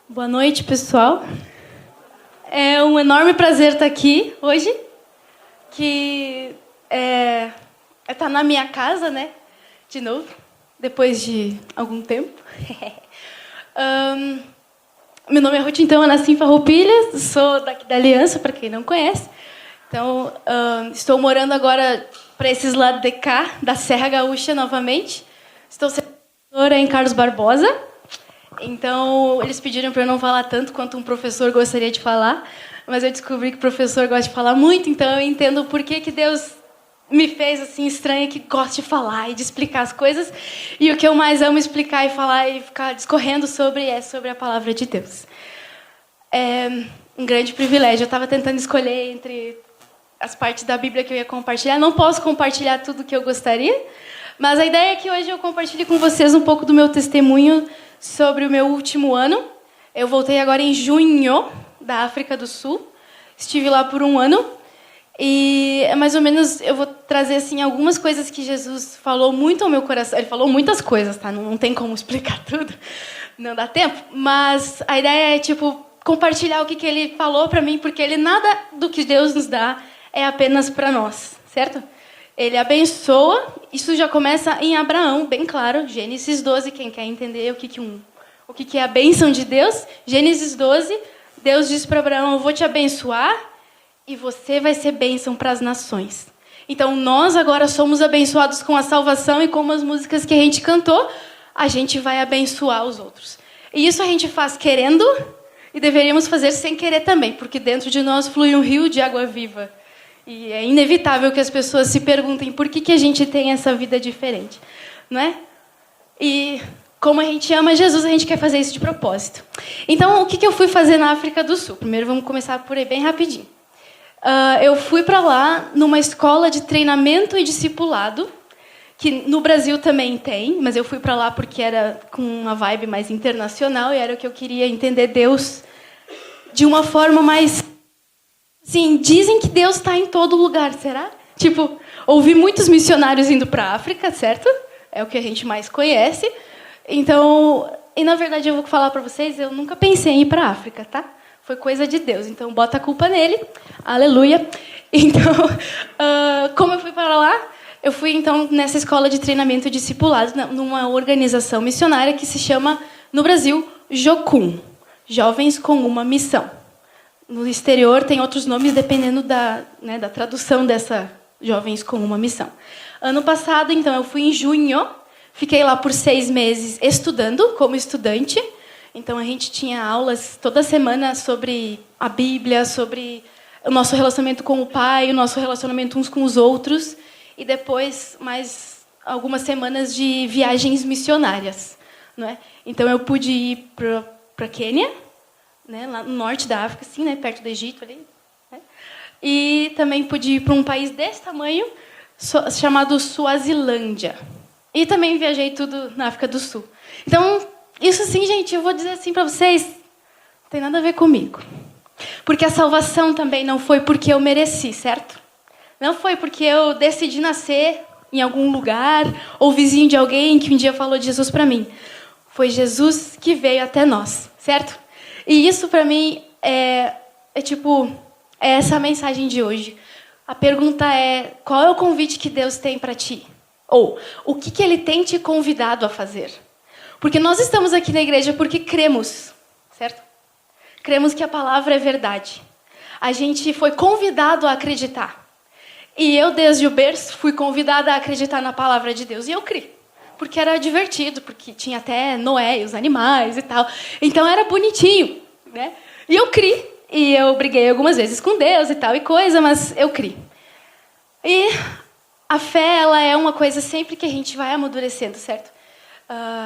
Boa noite, pessoal. É um enorme prazer estar aqui hoje, que tá na minha casa, né? De novo, depois de algum tempo. Meu nome é Ruth, então, Anacim Farroupilha, sou daqui da Aliança, para quem não conhece. Então, estou morando agora para esses lados de cá, da Serra Gaúcha, novamente. Estou sendo professora em Carlos Barbosa. Então, eles pediram para eu não falar tanto quanto um professor gostaria de falar, mas eu descobri que o professor gosta de falar muito, então eu entendo por que Deus me fez assim estranha, que gosta de falar e de explicar as coisas. E o que eu mais amo explicar e falar e ficar discorrendo sobre a palavra de Deus. É um grande privilégio. Eu estava tentando escolher entre as partes da Bíblia que eu ia compartilhar. Não posso compartilhar tudo o que eu gostaria, mas a ideia é que hoje eu compartilhe com vocês um pouco do meu testemunho sobre o meu último ano. Eu voltei agora em junho da África do Sul. Estive lá por um ano. E mais ou menos eu vou trazer assim algumas coisas que Jesus falou muito ao meu coração. Ele falou muitas coisas, tá? Não tem como explicar tudo. Não dá tempo. Mas a ideia é compartilhar o que ele falou para mim, porque nada do que Deus nos dá é apenas para nós, certo? Ele abençoa, isso já começa em Abraão, bem claro, Gênesis 12, quem quer entender o que é a bênção de Deus, Gênesis 12, Deus diz para Abraão, eu vou te abençoar e você vai ser bênção para as nações. Então, nós agora somos abençoados com a salvação e com as músicas que a gente cantou, a gente vai abençoar os outros. E isso a gente faz querendo e deveríamos fazer sem querer também, porque dentro de nós flui um rio de água viva. E é inevitável que as pessoas se perguntem por que a gente tem essa vida diferente, não é? E como a gente ama Jesus, a gente quer fazer isso de propósito. Então, o que eu fui fazer na África do Sul? Primeiro, vamos começar por aí bem rapidinho. Eu fui para lá numa escola de treinamento e discipulado, que no Brasil também tem, mas eu fui para lá porque era com uma vibe mais internacional e era o que eu queria entender Deus de uma forma mais... Sim, dizem que Deus está em todo lugar, será? Ouvi muitos missionários indo para a África, certo? É o que a gente mais conhece. Então, e na verdade eu vou falar para vocês, eu nunca pensei em ir para a África, tá? Foi coisa de Deus, então bota a culpa nele. Aleluia. Então, como eu fui para lá? Eu fui, então, nessa escola de treinamento e discipulado, numa organização missionária que se chama, no Brasil, Jocum, Jovens com uma Missão. No exterior tem outros nomes, dependendo da tradução dessa Jovens com uma Missão. Ano passado, então, eu fui em junho, fiquei lá por 6 meses estudando, como estudante. Então, a gente tinha aulas toda semana sobre a Bíblia, sobre o nosso relacionamento com o Pai, o nosso relacionamento uns com os outros. E depois, mais algumas semanas de viagens missionárias, não é? Então, eu pude ir para Quênia, né, lá no norte da África, assim, né, perto do Egito ali, né? E também pude ir para um país desse tamanho, chamado Suazilândia. E também viajei tudo na África do Sul. Então, isso assim, gente, eu vou dizer assim para vocês, não tem nada a ver comigo. Porque a salvação também não foi porque eu mereci, certo? Não foi porque eu decidi nascer em algum lugar, ou vizinho de alguém que um dia falou de Jesus para mim. Foi Jesus que veio até nós, certo? E isso, para mim, é essa a mensagem de hoje. A pergunta é, qual é o convite que Deus tem para ti? Ou, o que Ele tem te convidado a fazer? Porque nós estamos aqui na igreja porque cremos, certo? Cremos que a palavra é verdade. A gente foi convidado a acreditar. E eu, desde o berço, fui convidada a acreditar na palavra de Deus. E eu criei. Porque era divertido, porque tinha até Noé e os animais e tal. Então era bonitinho, né? E eu criei. E eu briguei algumas vezes com Deus e tal e coisa, mas eu criei. E a fé, ela é uma coisa sempre que a gente vai amadurecendo, certo?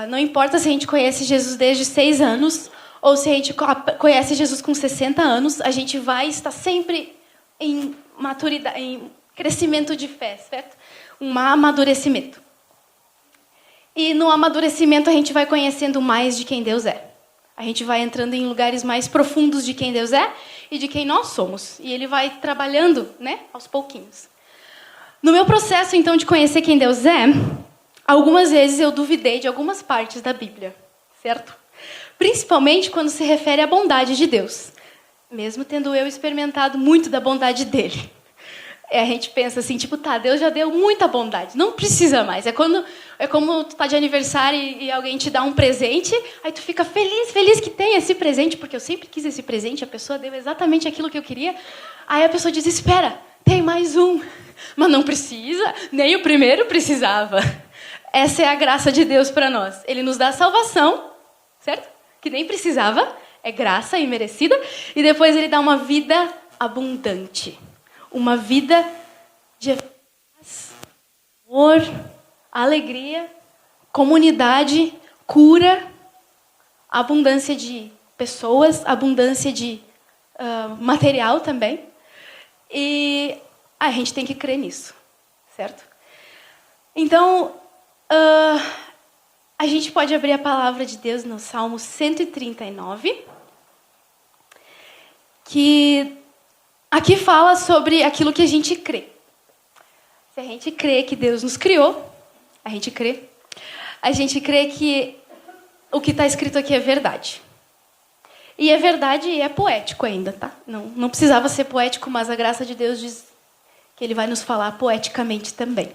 Não importa se a gente conhece Jesus desde 6 anos ou se a gente conhece Jesus com 60 anos, a gente vai estar sempre em maturidade, em crescimento de fé, certo? Um amadurecimento. E no amadurecimento a gente vai conhecendo mais de quem Deus é. A gente vai entrando em lugares mais profundos de quem Deus é e de quem nós somos. E Ele vai trabalhando, né, aos pouquinhos. No meu processo, então, de conhecer quem Deus é, algumas vezes eu duvidei de algumas partes da Bíblia, certo? principalmente quando se refere à bondade de Deus. Mesmo tendo eu experimentado muito da bondade dele. A gente pensa assim, tipo, tá, Deus já deu muita bondade, não precisa mais. É como tu tá de aniversário e alguém te dá um presente, aí tu fica feliz que tem esse presente, porque eu sempre quis esse presente, a pessoa deu exatamente aquilo que eu queria. Aí a pessoa diz, espera, tem mais um. Mas não precisa, nem o primeiro precisava. Essa é a graça de Deus para nós. Ele nos dá a salvação, certo? Que nem precisava, é graça imerecida, e depois ele dá uma vida abundante. Uma vida de paz, amor, alegria, comunidade, cura, abundância de pessoas, abundância de material também. E a gente tem que crer nisso, certo? Então, a gente pode abrir a palavra de Deus no Salmo 139, que aqui fala sobre aquilo que a gente crê. Se a gente crê que Deus nos criou, a gente crê que o que está escrito aqui é verdade. E é verdade e é poético ainda, tá? Não precisava ser poético, mas a graça de Deus diz que Ele vai nos falar poeticamente também.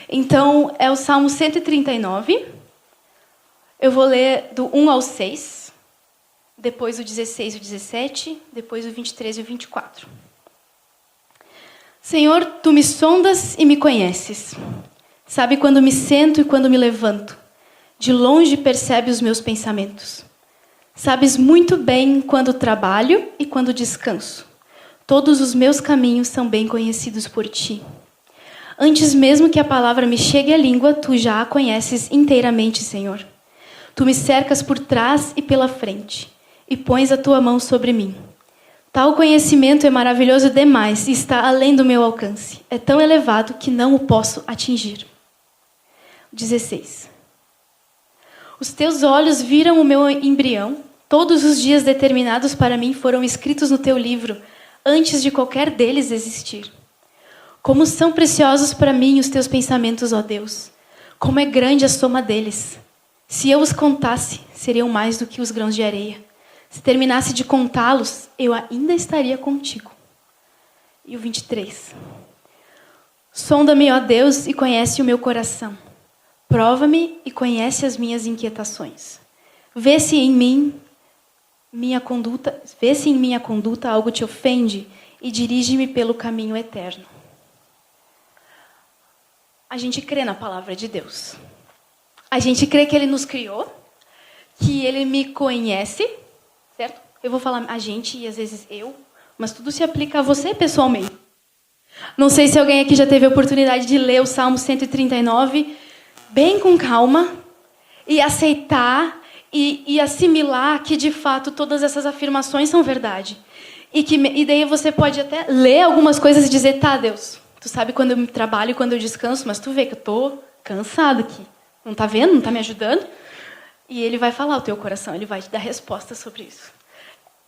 Então, é o Salmo 139. Eu vou ler do 1 ao 6. Depois o 16 e o 17, depois o 23 e o 24. Senhor, Tu me sondas e me conheces. Sabe quando me sento e quando me levanto. De longe percebe os meus pensamentos. Sabes muito bem quando trabalho e quando descanso. Todos os meus caminhos são bem conhecidos por Ti. Antes mesmo que a palavra me chegue à língua, Tu já a conheces inteiramente, Senhor. Tu me cercas por trás e pela frente. E pões a tua mão sobre mim. Tal conhecimento é maravilhoso demais e está além do meu alcance. É tão elevado que não o posso atingir. 16. Os teus olhos viram o meu embrião. Todos os dias determinados para mim foram escritos no teu livro, antes de qualquer deles existir. Como são preciosos para mim os teus pensamentos, ó Deus. Como é grande a soma deles. Se eu os contasse, seriam mais do que os grãos de areia. Se terminasse de contá-los, eu ainda estaria contigo. E o 23. Sonda-me, ó Deus, e conhece o meu coração. Prova-me e conhece as minhas inquietações. Vê se em minha conduta algo te ofende e dirige-me pelo caminho eterno. A gente crê na palavra de Deus. A gente crê que Ele nos criou, que Ele me conhece, certo? Eu vou falar a gente e às vezes eu, mas tudo se aplica a você pessoalmente. Não sei se alguém aqui já teve a oportunidade de ler o Salmo 139 bem com calma e aceitar e assimilar que de fato todas essas afirmações são verdade. E daí você pode até ler algumas coisas e dizer, tá, Deus, tu sabe quando eu trabalho e quando eu descanso, mas tu vê que eu tô cansado aqui. Não tá vendo? Não tá me ajudando? E Ele vai falar o teu coração, Ele vai te dar resposta sobre isso.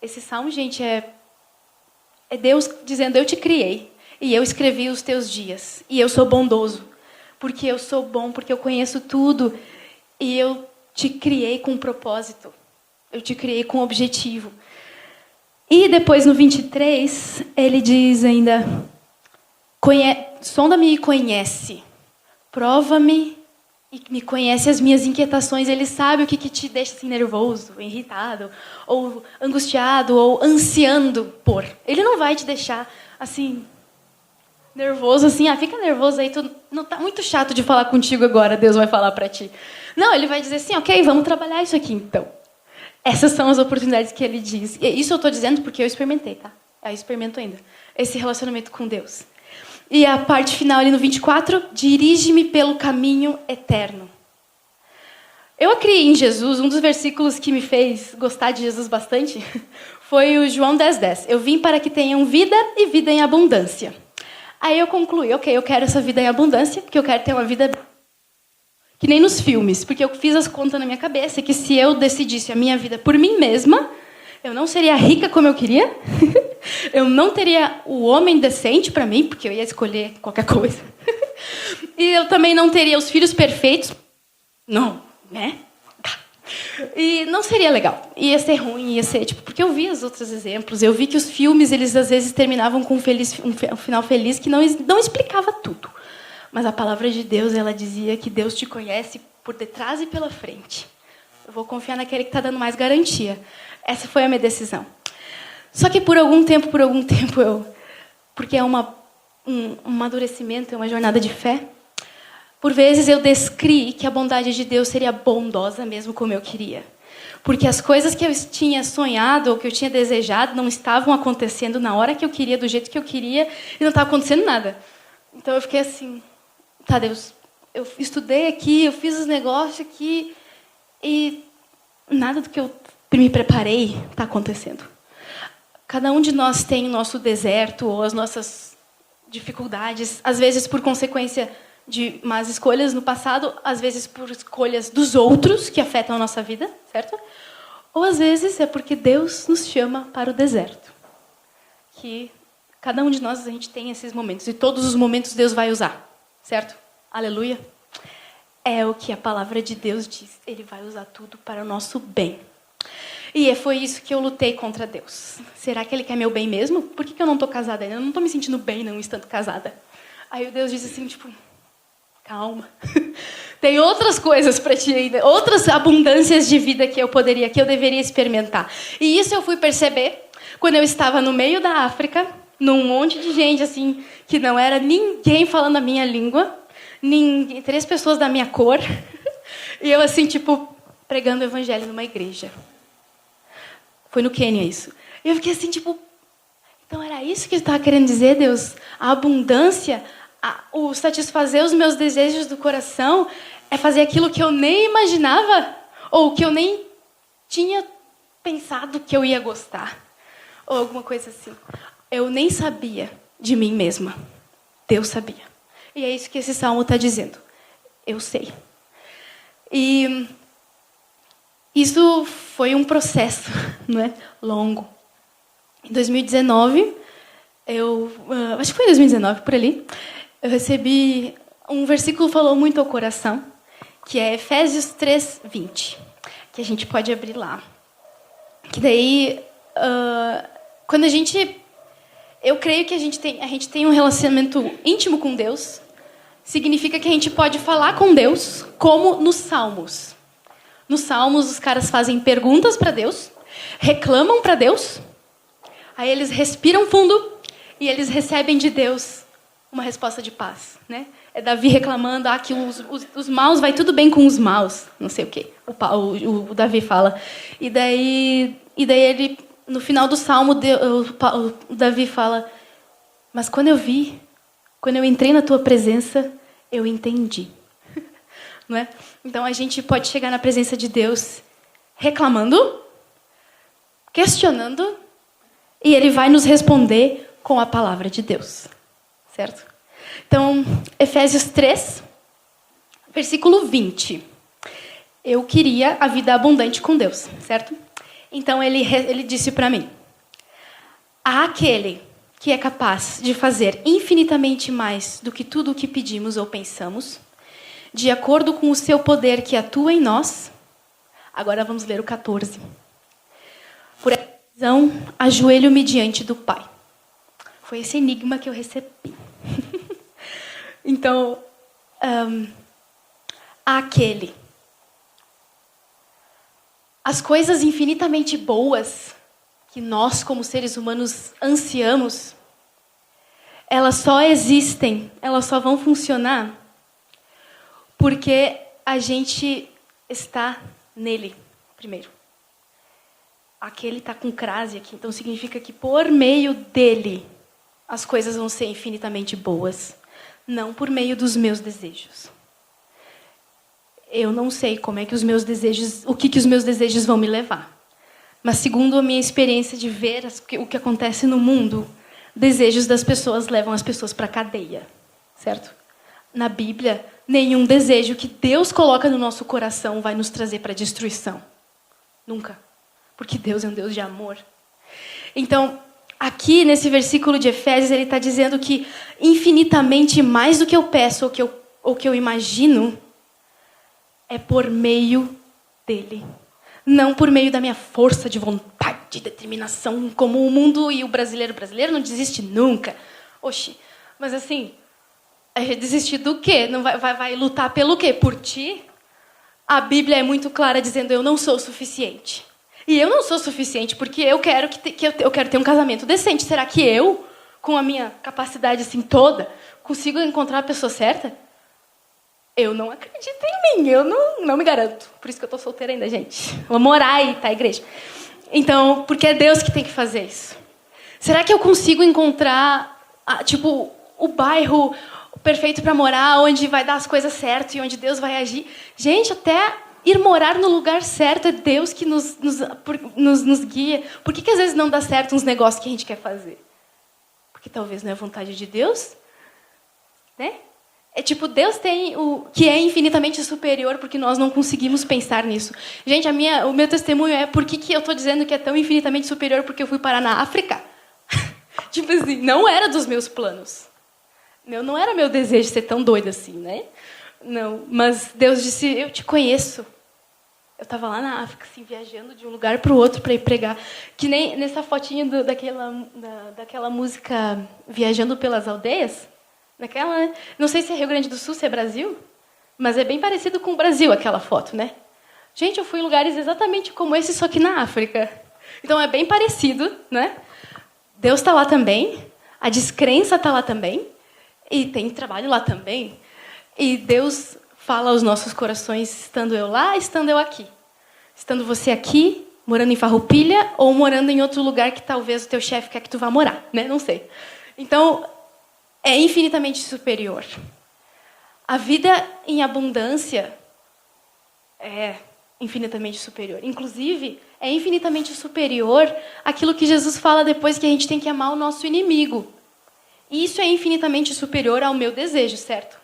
Esse salmo, gente, é Deus dizendo, eu te criei, e eu escrevi os teus dias, e eu sou bondoso, porque eu sou bom, porque eu conheço tudo, e eu te criei com um propósito, eu te criei com um objetivo. E depois, no 23, ele diz ainda, sonda-me e conhece, prova-me, e me conhece as minhas inquietações. Ele sabe o que te deixa assim, nervoso, irritado, ou angustiado, ou ansiando por. Ele não vai te deixar assim, nervoso, assim, fica nervoso aí, tu não tá muito chato de falar contigo agora, Deus vai falar para ti. Não, Ele vai dizer assim, ok, vamos trabalhar isso aqui então. Essas são as oportunidades que Ele diz. E isso eu estou dizendo porque eu experimentei, tá? Eu experimento ainda. Esse relacionamento com Deus. E a parte final ali no 24, dirige-me pelo caminho eterno. Eu criei em Jesus, um dos versículos que me fez gostar de Jesus bastante, foi o João 10:10. Eu vim para que tenham vida e vida em abundância. Aí eu concluí, ok, eu quero essa vida em abundância, porque eu quero ter uma vida que nem nos filmes, porque eu fiz as contas na minha cabeça que se eu decidisse a minha vida por mim mesma, eu não seria rica como eu queria, eu não teria o homem decente para mim, porque eu ia escolher qualquer coisa, e eu também não teria os filhos perfeitos, não, né? E não seria legal. Ia ser ruim, ia ser... Tipo, porque eu vi os outros exemplos. Eu vi que os filmes, eles às vezes terminavam com um final feliz que não explicava tudo. Mas a palavra de Deus, ela dizia que Deus te conhece por detrás e pela frente. Eu vou confiar naquele que está dando mais garantia. Essa foi a minha decisão. Só que por algum tempo porque é um amadurecimento, é uma jornada de fé, por vezes eu descrevi que a bondade de Deus seria bondosa mesmo como eu queria. Porque as coisas que eu tinha sonhado ou que eu tinha desejado não estavam acontecendo na hora que eu queria, do jeito que eu queria, e não estava acontecendo nada. Então eu fiquei assim, tá, Deus, eu estudei aqui, eu fiz os negócios aqui, e nada do que eu me preparei está acontecendo. Cada um de nós tem o nosso deserto ou as nossas dificuldades, às vezes por consequência de más escolhas no passado, às vezes por escolhas dos outros que afetam a nossa vida, certo? Ou às vezes é porque Deus nos chama para o deserto. Que cada um de nós, a gente tem esses momentos, e todos os momentos Deus vai usar, certo? Aleluia. É o que a palavra de Deus diz. Ele vai usar tudo para o nosso bem. E foi isso que eu lutei contra Deus. Será que Ele quer meu bem mesmo? Por que eu não estou casada ainda? Eu não estou me sentindo bem não estando casada. Aí o Deus diz assim, tipo, calma. Tem outras coisas para ti ainda, outras abundâncias de vida que eu deveria experimentar. E isso eu fui perceber quando eu estava no meio da África, num monte de gente assim, que não era ninguém falando a minha língua, 3 pessoas da minha cor, e eu assim, tipo, pregando o evangelho numa igreja. Foi no Quênia isso. E eu fiquei assim, tipo, então era isso que ele estava querendo dizer, Deus? A abundância, o satisfazer os meus desejos do coração é fazer aquilo que eu nem imaginava ou que eu nem tinha pensado que eu ia gostar. Ou alguma coisa assim. Eu nem sabia de mim mesma. Deus sabia. E é isso que esse salmo está dizendo. Eu sei. E isso foi um processo, não é? Longo. Em 2019, acho que foi 2019, por ali, eu recebi um versículo que falou muito ao coração, que é Efésios 3:20, que a gente pode abrir lá. Que daí, quando eu creio que a gente tem um relacionamento íntimo com Deus, significa que a gente pode falar com Deus como nos Salmos. Nos Salmos, os caras fazem perguntas para Deus, reclamam para Deus, aí eles respiram fundo e eles recebem de Deus uma resposta de paz, né? É Davi reclamando que os maus, vai tudo bem com os maus, não sei o quê. O Davi fala. E daí ele, no final do Salmo, o Davi fala, mas quando eu entrei na tua presença, eu entendi. Não é? Então a gente pode chegar na presença de Deus reclamando, questionando, e Ele vai nos responder com a palavra de Deus. Certo? Então, Efésios 3, versículo 20. Eu queria a vida abundante com Deus, certo? Então ele disse para mim, há aquele que é capaz de fazer infinitamente mais do que tudo o que pedimos ou pensamos, de acordo com o seu poder que atua em nós. Agora vamos ler o 14. Por essa razão, ajoelho-me diante do Pai. Foi esse enigma que eu recebi. Então, aquele. As coisas infinitamente boas que nós, como seres humanos, ansiamos, elas só existem, elas só vão funcionar porque a gente está nele, primeiro. Aquele está com crase aqui, então significa que por meio dele as coisas vão ser infinitamente boas, não por meio dos meus desejos. Eu não sei como é que os meus desejos, o que os meus desejos vão me levar. Mas segundo a minha experiência de ver o que acontece no mundo, desejos das pessoas levam as pessoas para a cadeia, certo? Na Bíblia, nenhum desejo que Deus coloca no nosso coração vai nos trazer para a destruição. Nunca. Porque Deus é um Deus de amor. Então, aqui nesse versículo de Efésios, ele está dizendo que infinitamente mais do que eu peço ou que eu imagino, é por meio dele. Não por meio da minha força de vontade, determinação, como o mundo e o brasileiro. O brasileiro não desiste nunca. Oxi, mas assim, desistir do quê? Não vai lutar pelo quê? Por ti? A Bíblia é muito clara dizendo eu não sou o suficiente. E eu não sou suficiente porque eu quero eu quero ter um casamento decente. Será que eu, com a minha capacidade assim toda, consigo encontrar a pessoa certa? Eu não acredito em mim, eu não me garanto. Por isso que eu estou solteira ainda, gente. Vou morar aí, tá, igreja? Então, porque é Deus que tem que fazer isso. Será que eu consigo encontrar, tipo, o bairro perfeito para morar, onde vai dar as coisas certas e onde Deus vai agir? Gente, até ir morar no lugar certo é Deus que nos guia. Por que às vezes não dá certo uns negócios que a gente quer fazer? Porque talvez não é vontade de Deus, né? É tipo, Deus tem o que é infinitamente superior, porque nós não conseguimos pensar nisso. Gente, o meu testemunho é por que eu estou dizendo que é tão infinitamente superior, porque eu fui parar na África. Tipo assim, não era dos meus planos. Não era meu desejo ser tão doida assim, né? Não, mas Deus disse, eu te conheço. Eu estava lá na África, assim, viajando de um lugar para o outro para ir pregar. Que nem nessa fotinha daquela música Viajando pelas Aldeias. Não sei se é Rio Grande do Sul, se é Brasil, mas é bem parecido com o Brasil, aquela foto, né? Gente, eu fui em lugares exatamente como esse, só que na África. Então, é bem parecido, né? Deus está lá também, a descrença está lá também, e tem trabalho lá também. E Deus fala aos nossos corações, estando eu lá, estando eu aqui. Estando você aqui, morando em Farroupilha, ou morando em outro lugar que talvez o teu chefe quer que tu vá morar, né? Não sei. Então, é infinitamente superior. A vida em abundância é infinitamente superior. Inclusive, é infinitamente superior àquilo que Jesus fala depois, que a gente tem que amar o nosso inimigo. E isso é infinitamente superior ao meu desejo, certo?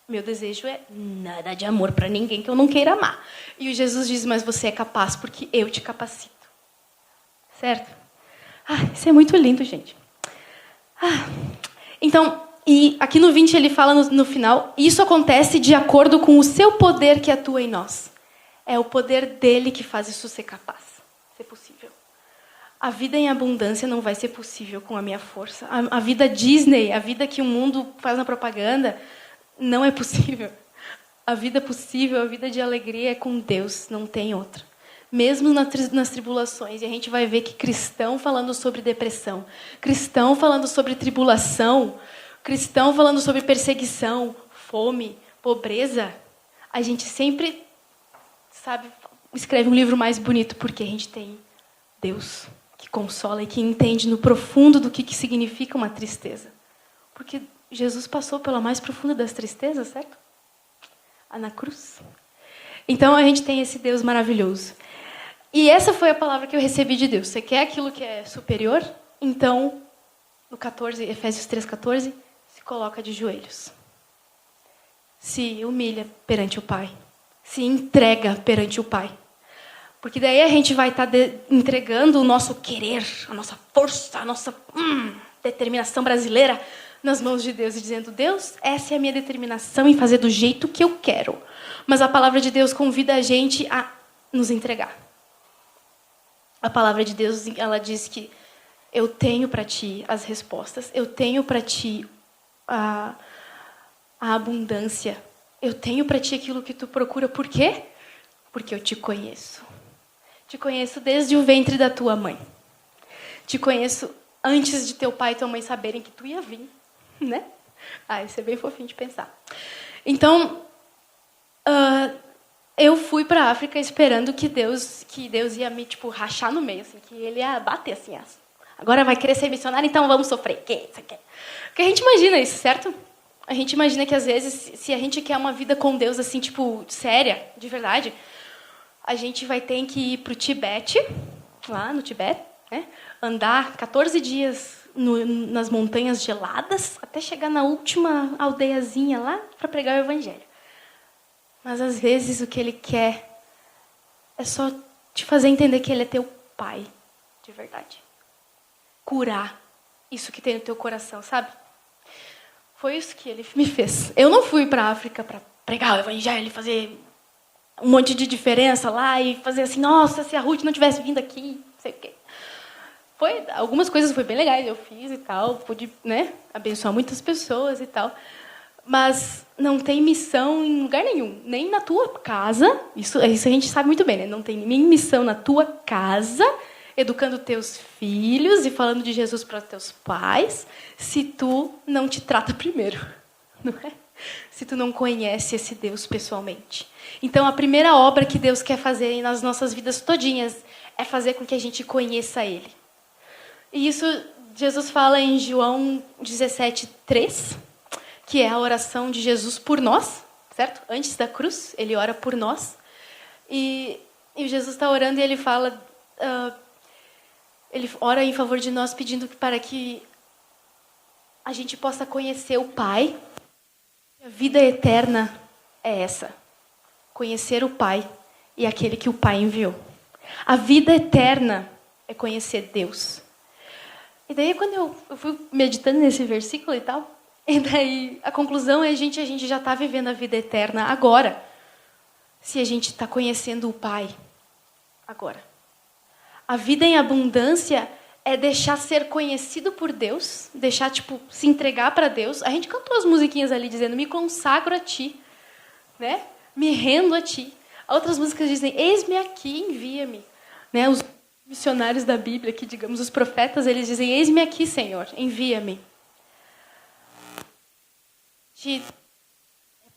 Meu desejo é nada de amor para ninguém que eu não queira amar. E o Jesus diz, mas você é capaz porque eu te capacito. Certo? Isso é muito lindo, gente. Então, e aqui no 20 ele fala no final, isso acontece de acordo com o seu poder que atua em nós. É o poder dele que faz isso ser capaz, ser possível. A vida em abundância não vai ser possível com a minha força. A vida Disney, a vida que o mundo faz na propaganda, não é possível. A vida possível, a vida de alegria é com Deus, não tem outra. Mesmo nas tribulações. E a gente vai ver que cristão falando sobre depressão, cristão falando sobre tribulação, cristão falando sobre perseguição, fome, pobreza, a gente sempre, escreve um livro mais bonito, porque a gente tem Deus que consola e que entende no profundo do que significa uma tristeza. Porque Jesus passou pela mais profunda das tristezas, certo? Na cruz. Então, a gente tem esse Deus maravilhoso. E essa foi a palavra que eu recebi de Deus. Você quer aquilo que é superior? Então, no 14, Efésios 3,14, se coloca de joelhos. Se humilha perante o Pai. Se entrega perante o Pai. Porque daí a gente vai estar entregando o nosso querer, a nossa força, a nossa determinação brasileira nas mãos de Deus e dizendo, Deus, essa é a minha determinação em fazer do jeito que eu quero. Mas a palavra de Deus convida a gente a nos entregar. A palavra de Deus, ela diz que eu tenho para ti as respostas, eu tenho para ti a abundância, eu tenho para ti aquilo que tu procura. Por quê? Porque eu te conheço. Te conheço desde o ventre da tua mãe. Te conheço antes de teu pai e tua mãe saberem que tu ia vir, né? Isso é bem fofinho de pensar. Então, eu fui para a África esperando que Deus ia me rachar no meio, assim, que ele ia bater assim, agora vai querer ser missionário, então vamos sofrer. Porque a gente imagina isso, certo? A gente imagina que às vezes, se a gente quer uma vida com Deus assim, séria, de verdade, a gente vai ter que ir para o Tibete, lá no Tibete, né? Andar 14 dias nas montanhas geladas, até chegar na última aldeiazinha lá para pregar o evangelho. Mas, às vezes, o que ele quer é só te fazer entender que ele é teu pai, de verdade. Curar isso que tem no teu coração, sabe? Foi isso que ele me fez. Eu não fui para a África para pregar o evangelho, fazer um monte de diferença lá e fazer assim, nossa, se a Ruth não tivesse vindo aqui, não sei o quê. Algumas coisas foi bem legais, eu fiz e tal, pude, né, abençoar muitas pessoas e tal. Mas não tem missão em lugar nenhum, nem na tua casa, isso a gente sabe muito bem, né? Não tem nem missão na tua casa, educando teus filhos e falando de Jesus para teus pais, se tu não te trata primeiro, não é? Se tu não conhece esse Deus pessoalmente. Então, a primeira obra que Deus quer fazer nas nossas vidas todinhas é fazer com que a gente conheça Ele. E isso Jesus fala em João 17:3, que é a oração de Jesus por nós, certo? Antes da cruz, ele ora por nós. E Jesus está orando e ele fala, ele ora em favor de nós, pedindo para que a gente possa conhecer o Pai. A vida eterna é essa: conhecer o Pai e aquele que o Pai enviou. A vida eterna é conhecer Deus. E daí, quando eu fui meditando nesse versículo e tal, e daí a conclusão é a gente já está vivendo a vida eterna agora, se a gente está conhecendo o Pai agora. A vida em abundância é deixar ser conhecido por Deus, deixar se entregar para Deus. A gente cantou as musiquinhas ali dizendo, me consagro a Ti, né? Me rendo a Ti. Outras músicas dizem, eis-me aqui, envia-me. Né? Os missionários da Bíblia, que digamos os profetas, eles dizem, eis-me aqui, Senhor, envia-me.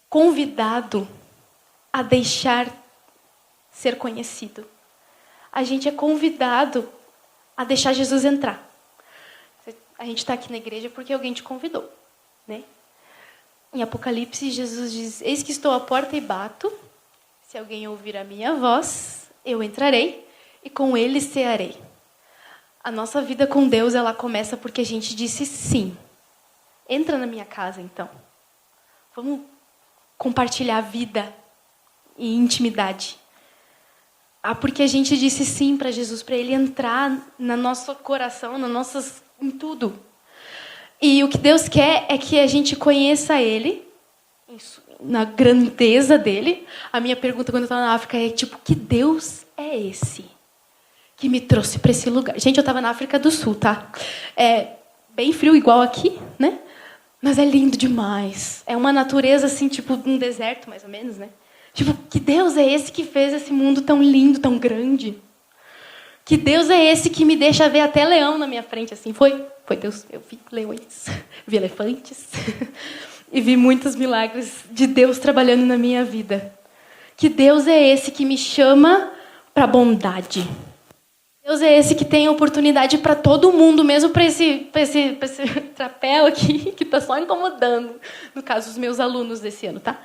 Convidado a deixar ser conhecido. A gente é convidado a deixar Jesus entrar. A gente está aqui na igreja porque alguém te convidou, né? Em Apocalipse, Jesus diz, eis que estou à porta e bato. Se alguém ouvir a minha voz, eu entrarei e com ele cearei. A nossa vida com Deus, ela começa porque a gente disse sim. Entra na minha casa, então. Vamos compartilhar vida e intimidade. Porque a gente disse sim para Jesus, para Ele entrar no nosso coração, em tudo. E o que Deus quer é que a gente conheça Ele, na grandeza dEle. A minha pergunta quando eu estava na África é, que Deus é esse que me trouxe para esse lugar? Gente, eu estava na África do Sul, tá? É bem frio, igual aqui, né? Mas é lindo demais. É uma natureza, assim, um deserto, mais ou menos, né? Que Deus é esse que fez esse mundo tão lindo, tão grande? Que Deus é esse que me deixa ver até leão na minha frente, assim? Foi Deus. Eu vi leões, vi elefantes e vi muitos milagres de Deus trabalhando na minha vida. Que Deus é esse que me chama para a bondade. Deus é esse que tem oportunidade para todo mundo, mesmo para esse trapéu aqui, que está só incomodando. No caso, os meus alunos desse ano, tá?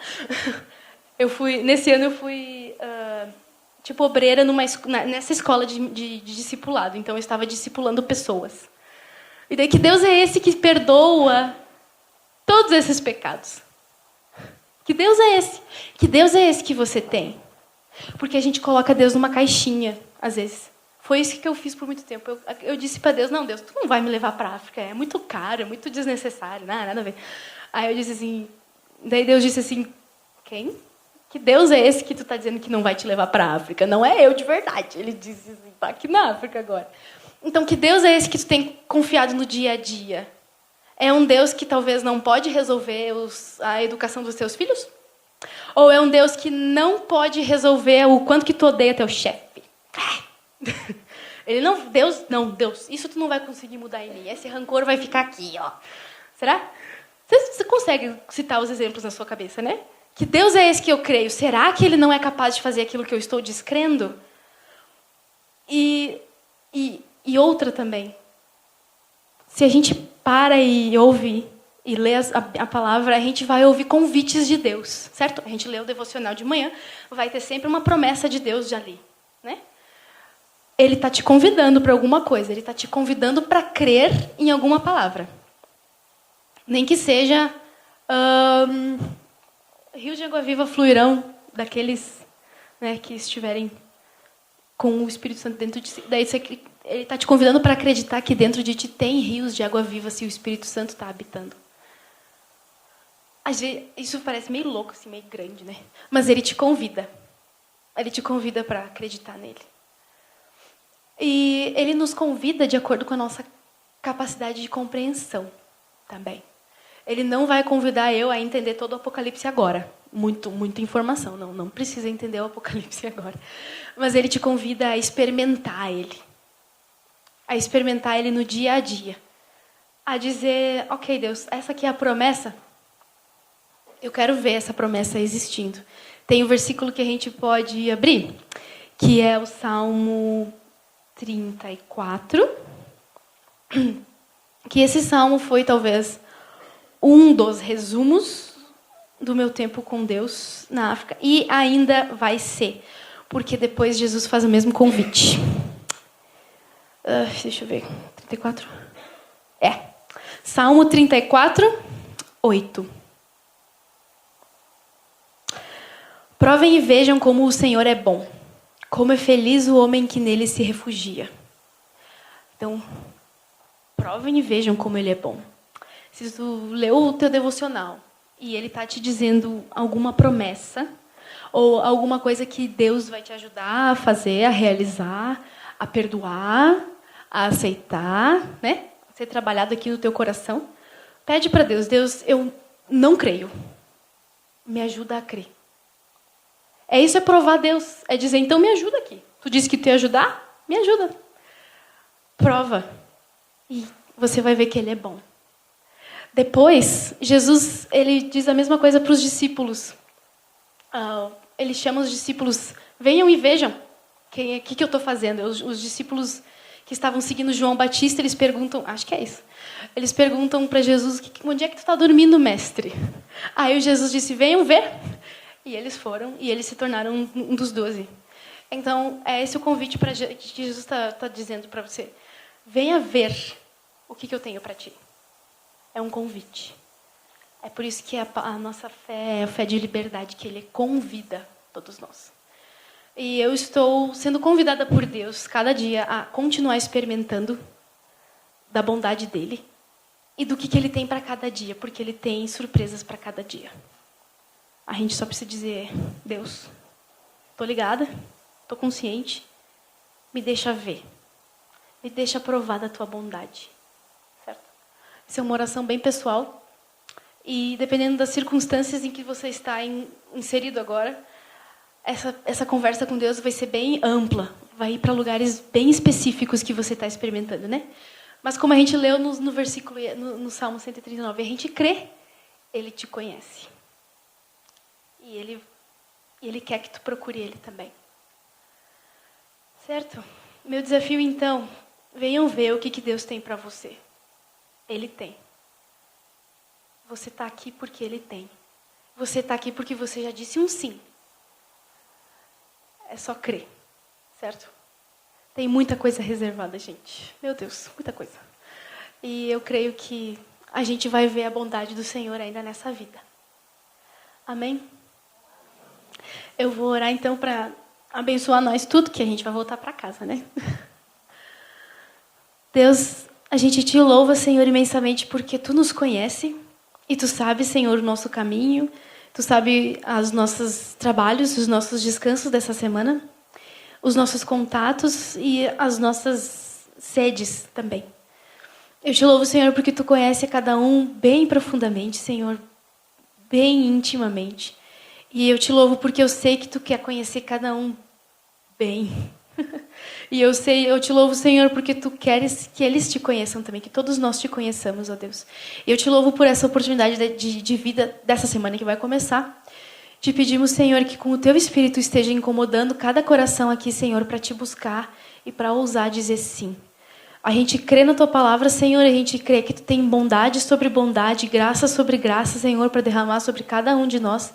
Nesse ano eu fui obreira nessa escola de discipulado. Então, eu estava discipulando pessoas. E daí que Deus é esse que perdoa todos esses pecados. Que Deus é esse? Que Deus é esse que você tem? Porque a gente coloca Deus numa caixinha, às vezes. Foi isso que eu fiz por muito tempo. Eu disse para Deus, não, Deus, tu não vai me levar para a África, é muito caro, é muito desnecessário, nada a ver. Aí eu disse assim, daí Deus disse assim, quem? Que Deus é esse que tu está dizendo que não vai te levar para a África? Não é eu de verdade. Ele disse assim, tá aqui na África agora. Então, que Deus é esse que tu tem confiado no dia a dia? É um Deus que talvez não pode resolver a educação dos teus filhos? Ou é um Deus que não pode resolver o quanto que tu odeia teu chefe? Deus, isso tu não vai conseguir mudar em mim. Esse rancor vai ficar aqui, ó. Será? Você consegue citar os exemplos na sua cabeça, né? Que Deus é esse que eu creio. Será que Ele não é capaz de fazer aquilo que eu estou descrendo? E outra também. Se a gente para e ouve e lê a palavra, a gente vai ouvir convites de Deus, certo? A gente lê o devocional de manhã, vai ter sempre uma promessa de Deus ali, né? Ele está te convidando para alguma coisa. Ele está te convidando para crer em alguma palavra. Nem que seja... rios de água viva fluirão daqueles, né, que estiverem com o Espírito Santo dentro de si. Daí ele está te convidando para acreditar que dentro de ti tem rios de água viva se o Espírito Santo está habitando. Às vezes, isso parece meio louco, assim, meio grande, né? Mas ele te convida. Ele te convida para acreditar nele. E ele nos convida de acordo com a nossa capacidade de compreensão também. Ele não vai convidar eu a entender todo o Apocalipse agora. Muita informação. Não precisa entender o Apocalipse agora. Mas ele te convida a experimentar ele. A experimentar ele no dia a dia. A dizer, ok, Deus, essa aqui é a promessa. Eu quero ver essa promessa existindo. Tem um versículo que a gente pode abrir, que é o Salmo 34. Que esse salmo foi, talvez, um dos resumos do meu tempo com Deus na África. E ainda vai ser, porque depois Jesus faz o mesmo convite. Deixa eu ver. 34? Salmo 34, 8. Provem e vejam como o Senhor é bom. Como é feliz o homem que nele se refugia. Então, provem e vejam como ele é bom. Se tu leu o teu devocional e ele está te dizendo alguma promessa ou alguma coisa que Deus vai te ajudar a fazer, a realizar, a perdoar, a aceitar, né? Ser trabalhado aqui no teu coração, pede para Deus, Deus, eu não creio. Me ajuda a crer. Isso é provar Deus. É dizer, então me ajuda aqui. Tu disse que tu ia ajudar? Me ajuda. Prova. E você vai ver que ele é bom. Depois, Jesus, ele diz a mesma coisa para os discípulos. Ele chama os discípulos, venham e vejam o que eu estou fazendo. Os discípulos que estavam seguindo João Batista, eles perguntam, acho que é isso. Eles perguntam para Jesus, onde é que tu está dormindo, mestre? Aí o Jesus disse, venham ver. E eles foram, e eles se tornaram um dos 12. Então, é esse o convite que Jesus está dizendo para você. Venha ver o que eu tenho para ti. É um convite. É por isso que a nossa fé é a fé de liberdade, que ele convida todos nós. E eu estou sendo convidada por Deus, cada dia, a continuar experimentando da bondade dele e do que ele tem para cada dia, porque ele tem surpresas para cada dia. A gente só precisa dizer, Deus, estou ligada, estou consciente, me deixa ver, me deixa provar da tua bondade. Certo? Essa é uma oração bem pessoal e dependendo das circunstâncias em que você está inserido agora, essa conversa com Deus vai ser bem ampla, vai ir para lugares bem específicos que você está experimentando, né? Mas como a gente leu no versículo, no Salmo 139, a gente crê, ele te conhece. E ele quer que tu procure ele também. Certo? Meu desafio, então, venham ver o que Deus tem para você. Ele tem. Você está aqui porque ele tem. Você está aqui porque você já disse um sim. É só crer. Certo? Tem muita coisa reservada, gente. Meu Deus, muita coisa. E eu creio que a gente vai ver a bondade do Senhor ainda nessa vida. Amém? Eu vou orar, então, para abençoar nós tudo, que a gente vai voltar para casa, né? Deus, a gente te louva, Senhor, imensamente, porque Tu nos conhece e Tu sabe, Senhor, o nosso caminho, Tu sabe os nossos trabalhos, os nossos descansos dessa semana, os nossos contatos e as nossas sedes também. Eu te louvo, Senhor, porque Tu conhece cada um bem profundamente, Senhor, bem intimamente. E eu te louvo porque eu sei que Tu quer conhecer cada um bem. E eu te louvo, Senhor, porque Tu queres que eles te conheçam também, que todos nós te conheçamos, ó Deus. E eu te louvo por essa oportunidade de vida dessa semana que vai começar. Te pedimos, Senhor, que com o Teu Espírito esteja incomodando cada coração aqui, Senhor, para Te buscar e para ousar dizer sim. A gente crê na Tua palavra, Senhor, a gente crê que Tu tem bondade sobre bondade, graça sobre graça, Senhor, para derramar sobre cada um de nós.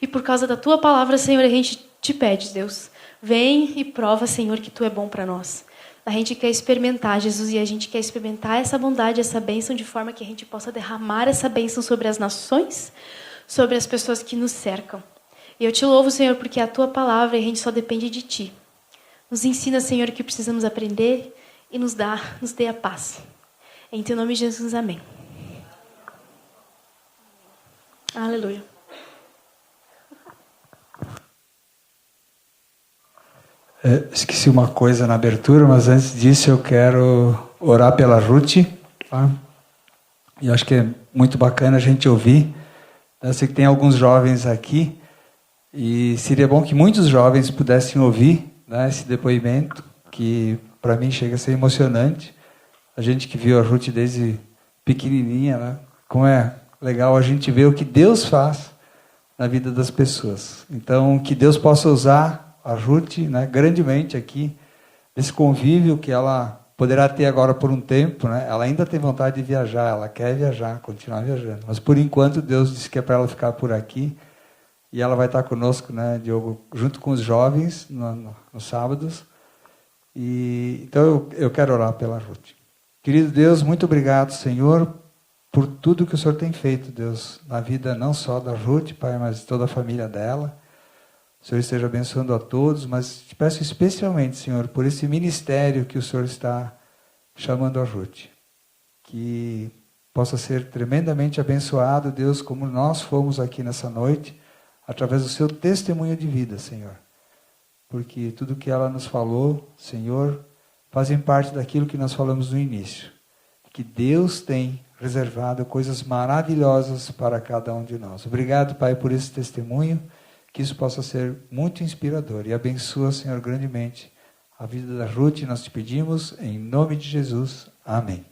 E por causa da Tua palavra, Senhor, a gente te pede, Deus, vem e prova, Senhor, que Tu é bom para nós. A gente quer experimentar, Jesus, e a gente quer experimentar essa bondade, essa bênção, de forma que a gente possa derramar essa bênção sobre as nações, sobre as pessoas que nos cercam. E eu te louvo, Senhor, porque é a Tua palavra e a gente só depende de Ti. Nos ensina, Senhor, o que precisamos aprender e nos dê a paz. Em Teu nome, Jesus, amém. Aleluia. Esqueci uma coisa na abertura, mas antes disso eu quero orar pela Ruth. Tá? E eu acho que é muito bacana a gente ouvir. Eu sei que tem alguns jovens aqui e seria bom que muitos jovens pudessem ouvir, né, esse depoimento, que para mim chega a ser emocionante. A gente que viu a Ruth desde pequenininha, né, como é legal a gente ver o que Deus faz na vida das pessoas. Então, que Deus possa usar a Ruth, né, grandemente aqui, esse convívio que ela poderá ter agora por um tempo, né? Ela ainda tem vontade de viajar, ela quer viajar, continuar viajando. Mas por enquanto Deus disse que é para ela ficar por aqui e ela vai estar conosco, né, Diogo, junto com os jovens nos sábados. E então eu quero orar pela Ruth. Querido Deus, muito obrigado, Senhor, por tudo que o Senhor tem feito, Deus, na vida não só da Ruth, Pai, mas de toda a família dela. O Senhor esteja abençoando a todos, mas te peço especialmente, Senhor, por esse ministério que o Senhor está chamando a Ruth. Que possa ser tremendamente abençoado, Deus, como nós fomos aqui nessa noite, através do seu testemunho de vida, Senhor. Porque tudo que ela nos falou, Senhor, fazem parte daquilo que nós falamos no início. Que Deus tem reservado coisas maravilhosas para cada um de nós. Obrigado, Pai, por esse testemunho. Que isso possa ser muito inspirador. E abençoa, Senhor, grandemente a vida da Ruth. Nós te pedimos, em nome de Jesus. Amém.